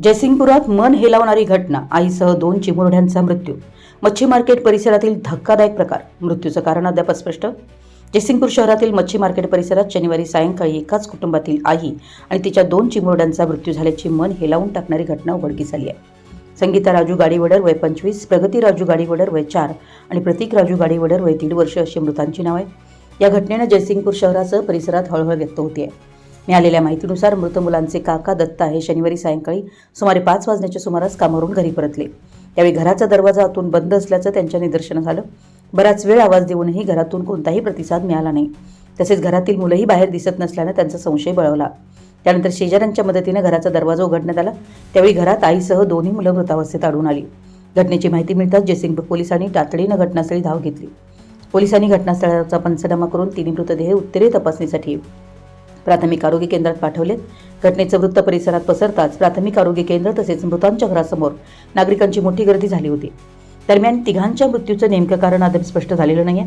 जयसिंगपुरात मन हेलावणारी घटना, आईसह 2 चिमुरड्यांचा मृत्यू. मच्छी मार्केट परिसरातील धक्कादायक प्रकार. मृत्यूचं कारण अद्याप अस्पष्ट. जयसिंगपूर शहरातील मच्छी मार्केट परिसरात शनिवारी सायंकाळी एकाच कुटुंबातील आई आणि तिच्या 2 चिमुरड्यांचा मृत्यू झाल्याची मन हेलावून टाकणारी घटना उघडकीस आली आहे. संगीता राजू गाडीवडर वय 25, प्रगती राजू गाडीवडर वय 4 आणि प्रतीक राजू गाडीवडर वय 1.5 वर्ष अशी मृतांची नावे. या घटनेनं जयसिंगपूर शहरासह परिसरात हळहळ व्यक्त होते. मिळालेल्या माहितीनुसार मृत मुलांचे काका दत्ता हे शनिवारी सायंकाळी सुमारे 5 वाजण्याच्या सुमारास कामावरून घरी परतले. त्यावेळी घराचा दरवाजा आतून बंद असल्याचं त्यांच्या निदर्शनास आलं. बराच वेळ आवाज देऊनही घरातून कोणताही प्रतिसाद मिळाला नाही. तसेच घरातील मुलंही बाहेर दिसत नसल्यानं त्यांचा संशय बळावला. त्यानंतर शेजाऱ्यांच्या मदतीने घराचा दरवाजा उघडण्यात आला. त्यावेळी घरात आईसह 2 मुलं मृतावस्थेत आढळून आली. घटनेची माहिती मिळताच जयसिंगपूर पोलिसांनी तातडीनं घटनास्थळी धाव घेतली. पोलिसांनी घटनास्थळाचा पंचनामा करून 3 मृतदेह उत्तरीय तपासणीसाठी प्राथमिक आरोग्य केंद्रात पाठवले. घटनेचं वृत्त परिसरात पसरताच प्राथमिक आरोग्य केंद्र तसेच मृतांच्या घरासमोर नागरिकांची मोठी गर्दी झाली होती. दरम्यान तिघांच्या मृत्यूचं नेमकं कारण अद्याप स्पष्ट झालेलं नाहीये.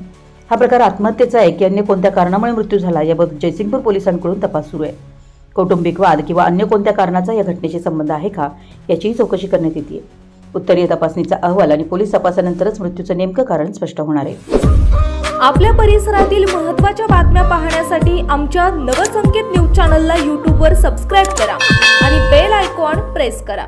हा प्रकार आत्महत्येचा आहे की अन्य कोणत्या कारणामुळे मृत्यू झाला याबाबत जयसिंगपूर पोलिसांकडून तपास सुरू आहे. कौटुंबिक वाद किंवा अन्य कोणत्या कारणाचा या घटनेशी संबंध आहे का याचीही चौकशी करण्यात येते. उत्तरीय तपासणीचा अहवाल आणि पोलीस तपासानंतरच मृत्यूचं नेमकं कारण स्पष्ट होणार आहे. आपल्या परिसरातील महत्त्वाच्या बातम्या पाहण्यासाठी आमच्या नवसंकेत न्यूज चॅनलला यूट्यूबवर सबस्क्राईब करा आणि बेल आयकॉन प्रेस करा.